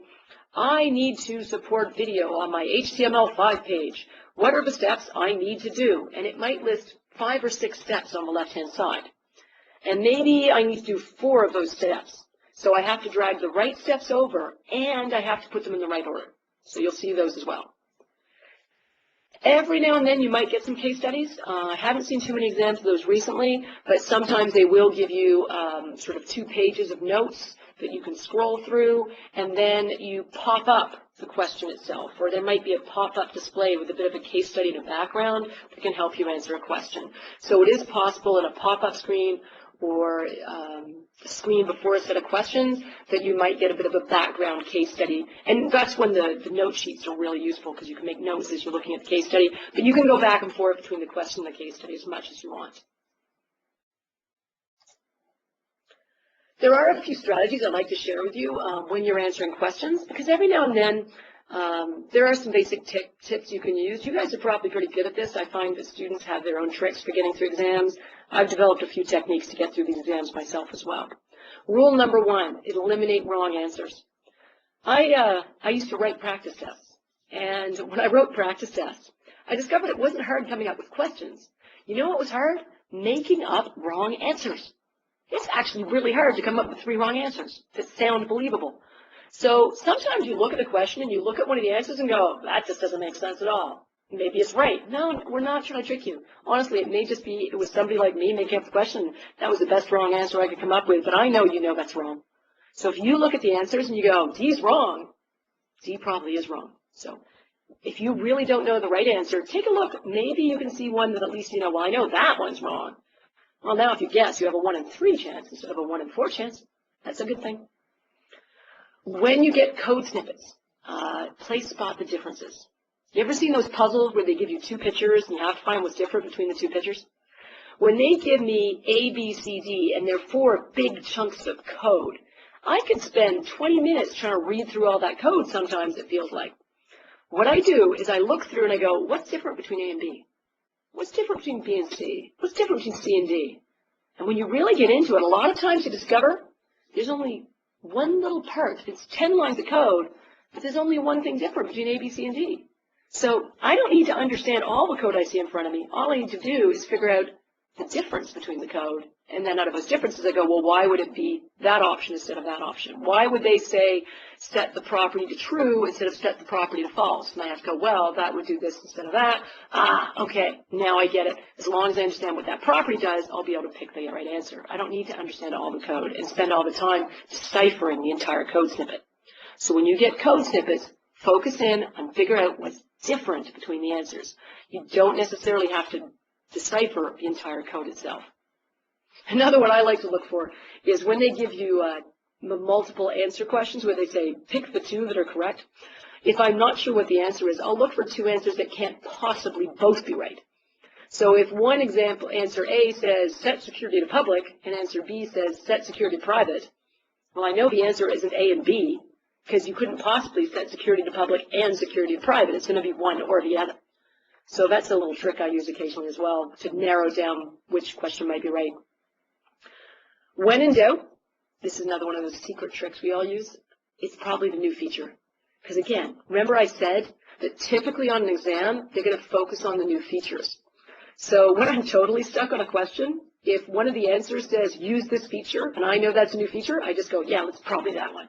I need to support video on my HTML5 page. What are the steps I need to do? And it might list 5 or 6 steps on the left-hand side. And maybe I need to do 4 of those steps. So I have to drag the right steps over, and I have to put them in the right order. So you'll see those as well. Every now and then you might get some case studies. I haven't seen too many exams of those recently, but sometimes they will give you sort of 2 pages of notes that you can scroll through, and then you pop up the question itself, or there might be a pop-up display with a bit of a case study in the background that can help you answer a question. So it is possible in a pop-up screen or a screen before a set of questions that you might get a bit of a background case study. And that's when the note sheets are really useful, because you can make notes as you're looking at the case study, but you can go back and forth between the question and the case study as much as you want. There are a few strategies I'd like to share with you when you're answering questions, because every now and then there are some basic tips you can use. You guys are probably pretty good at this. I find that students have their own tricks for getting through exams. I've developed a few techniques to get through these exams myself as well. Rule number 1, eliminate wrong answers. I used to write practice tests, and when I wrote practice tests, I discovered it wasn't hard coming up with questions. You know what was hard? Making up wrong answers. It's actually really hard to come up with 3 wrong answers that sound believable. So sometimes you look at a question and you look at one of the answers and go, that just doesn't make sense at all. Maybe it's right. No, we're not trying to trick you. Honestly, it may just be it was somebody like me making up the question. That was the best wrong answer I could come up with, but I know you know that's wrong. So if you look at the answers and you go, D's wrong, D probably is wrong. So if you really don't know the right answer, take a look. Maybe you can see one that at least you know, well, I know that one's wrong. Well, now if you guess, you have a 1 in 3 chance instead of a 1 in 4 chance. That's a good thing. When you get code snippets, place spot the differences. You ever seen those puzzles where they give you 2 pictures and you have to find what's different between the 2 pictures? When they give me A, B, C, D, and they're 4 big chunks of code, I could spend 20 minutes trying to read through all that code sometimes, it feels like. What I do is I look through and I go, what's different between A and B? What's different between B and C? What's different between C and D? And when you really get into it, a lot of times you discover there's only one little part. It's 10 lines of code, but there's only one thing different between A, B, C, and D. So I don't need to understand all the code I see in front of me. All I need to do is figure out the difference between the code. And then out of those differences, I go, well, why would it be that option instead of that option? Why would they say set the property to true instead of set the property to false? And I have to go, well, that would do this instead of that. Okay, now I get it. As long as I understand what that property does, I'll be able to pick the right answer. I don't need to understand all the code and spend all the time deciphering the entire code snippet. So when you get code snippets, focus in and figure out what's different between the answers. You don't necessarily have to decipher the entire code itself. Another one I like to look for is when they give you multiple answer questions where they say, pick the 2 that are correct. If I'm not sure what the answer is, I'll look for 2 answers that can't possibly both be right. So if one example, answer A says set security to public, and answer B says set security to private, well, I know the answer isn't A and B, because you couldn't possibly set security to public and security to private. It's going to be one or the other. So that's a little trick I use occasionally as well to narrow down which question might be right. When in doubt, this is another one of those secret tricks we all use, it's probably the new feature. Because again, remember I said that typically on an exam, they're going to focus on the new features. So when I'm totally stuck on a question, if one of the answers says use this feature, and I know that's a new feature, I just go, yeah, it's probably that one.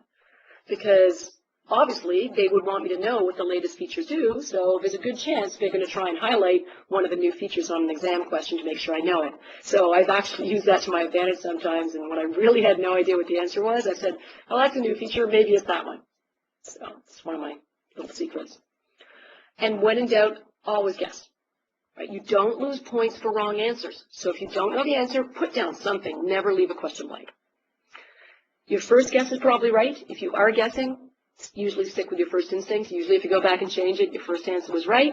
Because obviously, they would want me to know what the latest features do, so there's a good chance they're going to try and highlight one of the new features on an exam question to make sure I know it. So I've actually used that to my advantage sometimes, and when I really had no idea what the answer was, I said, oh, that's a new feature, maybe it's that one. So it's one of my little secrets. And when in doubt, always guess. Right? You don't lose points for wrong answers. So if you don't know the answer, put down something. Never leave a question blank. Your first guess is probably right. If you are guessing, usually stick with your first instincts. Usually if you go back and change it, your first answer was right.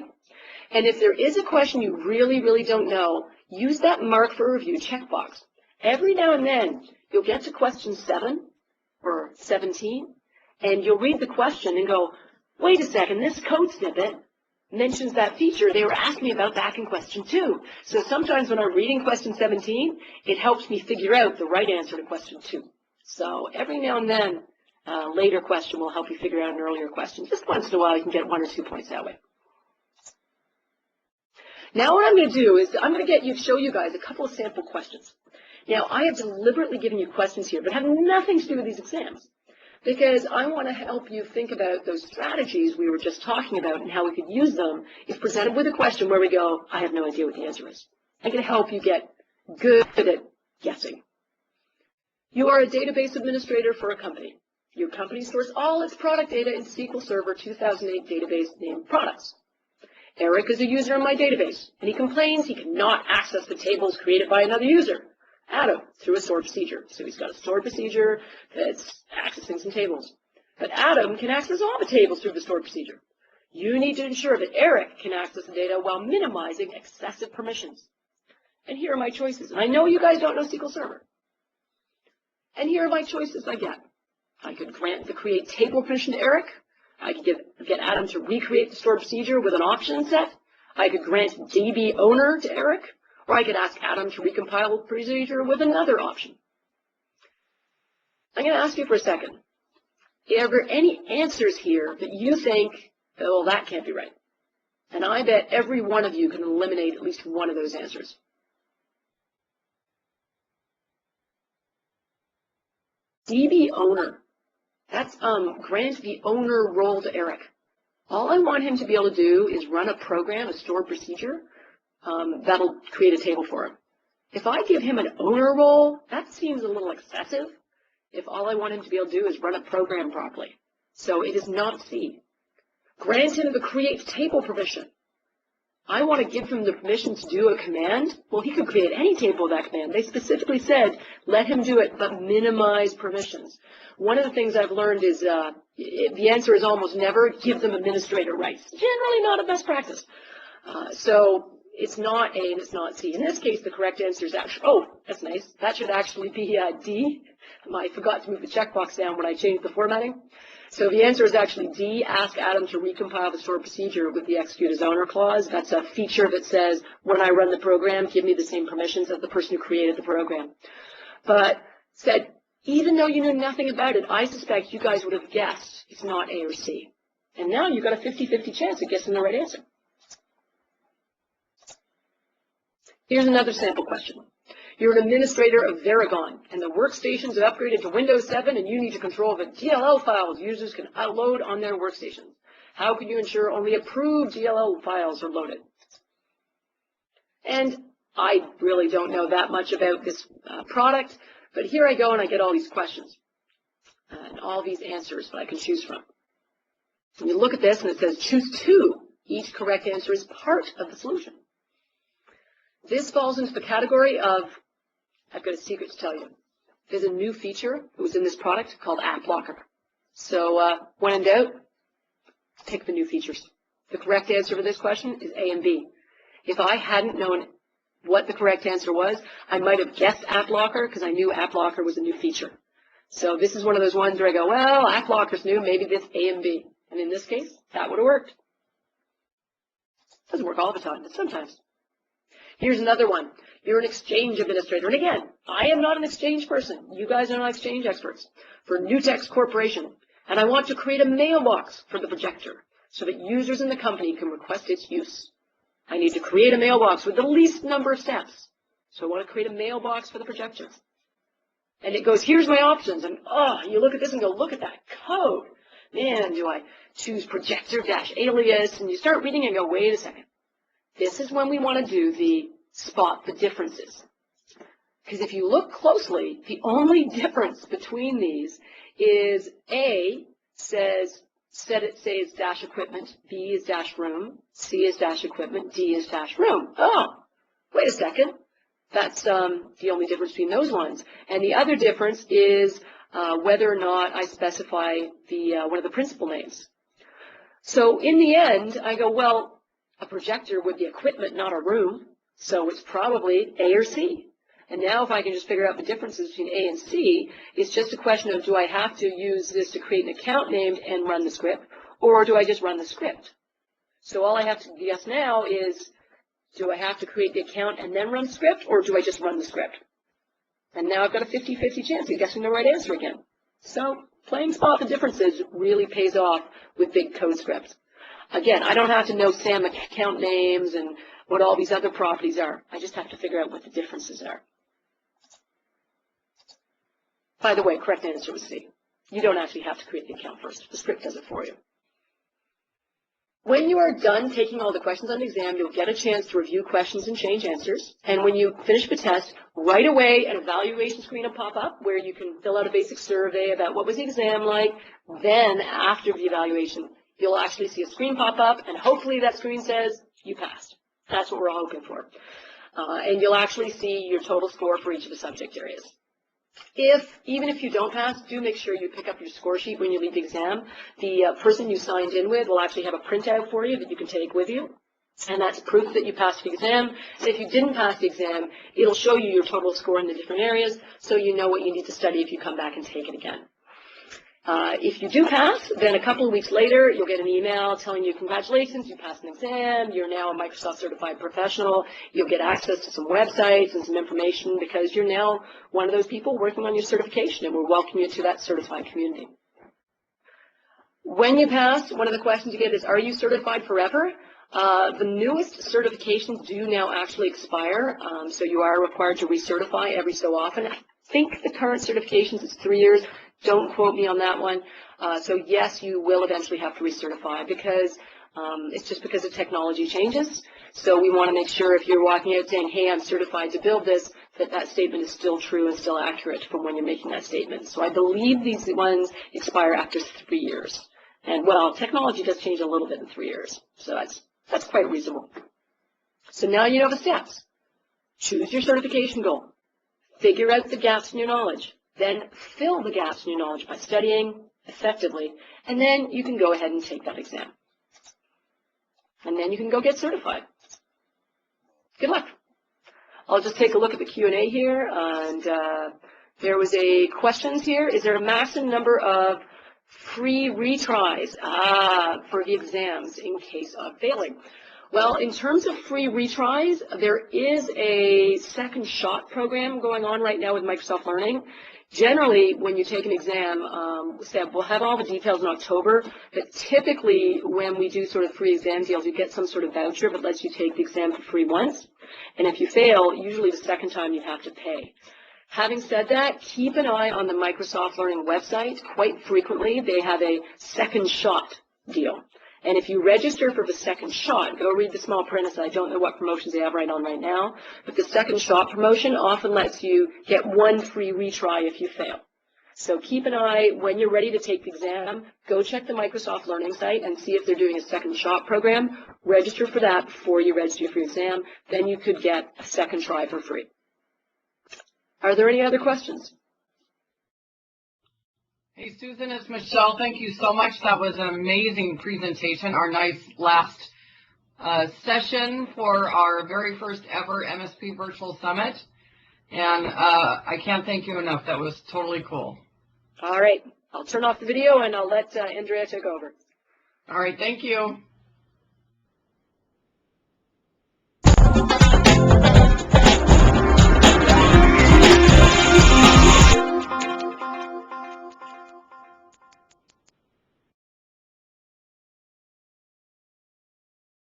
And if there is a question you really, really don't know, use that mark for review checkbox. Every now and then, you'll get to question 7 or 17, and you'll read the question and go, wait a second, this code snippet mentions that feature, they were asking me about back in question 2. So sometimes when I'm reading question 17, it helps me figure out the right answer to question 2. So every now and then, a later question will help you figure out an earlier question. Just once in a while, you can get 1 or 2 points that way. Now what I'm going to do is I'm going to show you guys a couple of sample questions. Now, I have deliberately given you questions here, but have nothing to do with these exams, because I want to help you think about those strategies we were just talking about and how we could use them if presented with a question where we go, I have no idea what the answer is. I'm going to help you get good at guessing. You are a database administrator for a company. Your company stores all its product data in SQL Server 2008 database named products. Eric is a user in my database, and he complains he cannot access the tables created by another user, Adam, through a stored procedure. So he's got a stored procedure that's accessing some tables. But Adam can access all the tables through the stored procedure. You need to ensure that Eric can access the data while minimizing excessive permissions. And here are my choices. And I know you guys don't know SQL Server. And here are my choices I get. I could grant the create table permission to Eric. I could get Adam to recreate the stored procedure with an option set. I could grant DB owner to Eric. Or I could ask Adam to recompile the procedure with another option. I'm going to ask you for a second. Are there any answers here that you think, oh, that can't be right? And I bet every one of you can eliminate at least one of those answers. DB owner. That's grant the owner role to Eric. All I want him to be able to do is run a program, a stored procedure, that'll create a table for him. If I give him an owner role, that seems a little excessive if all I want him to be able to do is run a program properly. So it is not C. Grant him the create table permission. I want to give him the permission to do a command. Well, he could create any table with that command. They specifically said, let him do it, but minimize permissions. One of the things I've learned is the answer is almost never give them administrator rights. Generally not a best practice. So it's not A and it's not C. In this case, the correct answer is actually, oh, that's nice. That should actually be D. I forgot to move the checkbox down when I changed the formatting. So the answer is actually D, ask Adam to recompile the stored procedure with the execute as owner clause. That's a feature that says, when I run the program, give me the same permissions as the person who created the program. But said, even though you knew nothing about it, I suspect you guys would have guessed it's not A or C. And now you've got a 50-50 chance of guessing the right answer. Here's another sample question. You're an administrator of Veragon, and the workstations have upgraded to Windows 7, and you need to control the DLL files users can upload on their workstations. How can you ensure only approved DLL files are loaded? And I really don't know that much about this product, but here I go and I get all these questions and all these answers that I can choose from. And you look at this and it says choose 2. Each correct answer is part of the solution. This falls into the category of, I've got a secret to tell you. There's a new feature that was in this product called App Locker. So when in doubt, pick the new features. The correct answer for this question is A and B. If I hadn't known what the correct answer was, I might have guessed App Locker because I knew App Locker was a new feature. So this is one of those ones where I go, well, App Locker's new, maybe this A and B. And in this case, that would have worked. Doesn't work all the time, but sometimes. Here's another one. You're an exchange administrator. And again, I am not an exchange person. You guys are not exchange experts. For Nutex Corporation. And I want to create a mailbox for the projector so that users in the company can request its use. I need to create a mailbox with the least number of steps. So I want to create a mailbox for the projector. And it goes, here's my options. And you look at this and go, look at that code. Man, do I choose projector-alias? And you start reading and go, wait a second. This is when we want to do the spot the differences. Because if you look closely, the only difference between these is A says, say it's dash equipment, B is dash room, C is dash equipment, D is dash room. Oh, wait a second. That's the only difference between those ones. And the other difference is whether or not I specify the one of the principal names. So in the end, I go, well, a projector would be equipment, not a room, so it's probably A or C. And now if I can just figure out the differences between A and C, it's just a question of do I have to use this to create an account name and run the script, or do I just run the script? So all I have to guess now is, do I have to create the account and then run the script, or do I just run the script? And now I've got a 50-50 chance of guessing the right answer again. So playing spot the differences really pays off with big code scripts. Again, I don't have to know SAM account names and what all these other properties are. I just have to figure out what the differences are. By the way, correct answer was C. You don't actually have to create the account first. The script does it for you. When you are done taking all the questions on the exam, you'll get a chance to review questions and change answers. And when you finish the test, right away an evaluation screen will pop up where you can fill out a basic survey about what was the exam like. Then, after the evaluation, you'll actually see a screen pop up, and hopefully that screen says you passed. That's what we're all hoping for. And you'll actually see your total score for each of the subject areas. Even if you don't pass, do make sure you pick up your score sheet when you leave the exam. The person you signed in with will actually have a printout for you that you can take with you. And that's proof that you passed the exam. And if you didn't pass the exam, it'll show you your total score in the different areas, so you know what you need to study if you come back and take it again. If you do pass, then a couple of weeks later, you'll get an email telling you, congratulations, you passed an exam, you're now a Microsoft Certified Professional, you'll get access to some websites and some information because you're now one of those people working on your certification, and we're welcoming you to that certified community. When you pass, one of the questions you get is, are you certified forever? The newest certifications do now actually expire, so you are required to recertify every so often. I think the current certifications is 3 years. Don't quote me on that one. So yes, you will eventually have to recertify because it's just because the technology changes. So we want to make sure if you're walking out saying, hey, I'm certified to build this, that that statement is still true and still accurate from when you're making that statement. So I believe these ones expire after 3 years. And well, technology does change a little bit in 3 years. So that's quite reasonable. So now you know the steps. Choose your certification goal. Figure out the gaps in your knowledge. Then fill the gaps in your knowledge by studying effectively, and then you can go ahead and take that exam. And then you can go get certified. Good luck. I'll just take a look at the Q&A here, and there was a questions here. Is there a maximum number of free retries for the exams in case of failing? Well, in terms of free retries, there is a second shot program going on right now with Microsoft Learning. Generally, when you take an exam, we'll have all the details in October, but typically when we do sort of free exam deals, you get some sort of voucher that lets you take the exam for free once. And if you fail, usually the second time you have to pay. Having said that, keep an eye on the Microsoft Learning website. Quite frequently, they have a second shot deal. And if you register for the second shot, go read the small print. I don't know what promotions they have right now, but the second shot promotion often lets you get one free retry if you fail. So keep an eye when you're ready to take the exam. Go check the Microsoft Learning site and see if they're doing a second shot program. Register for that before you register for your exam. Then you could get a second try for free. Are there any other questions? Hey, Susan, it's Michelle. Thank you so much. That was an amazing presentation, our nice last session for our very first ever MSP Virtual Summit. And I can't thank you enough. That was totally cool. All right. I'll turn off the video and I'll let Andrea take over. All right. Thank you.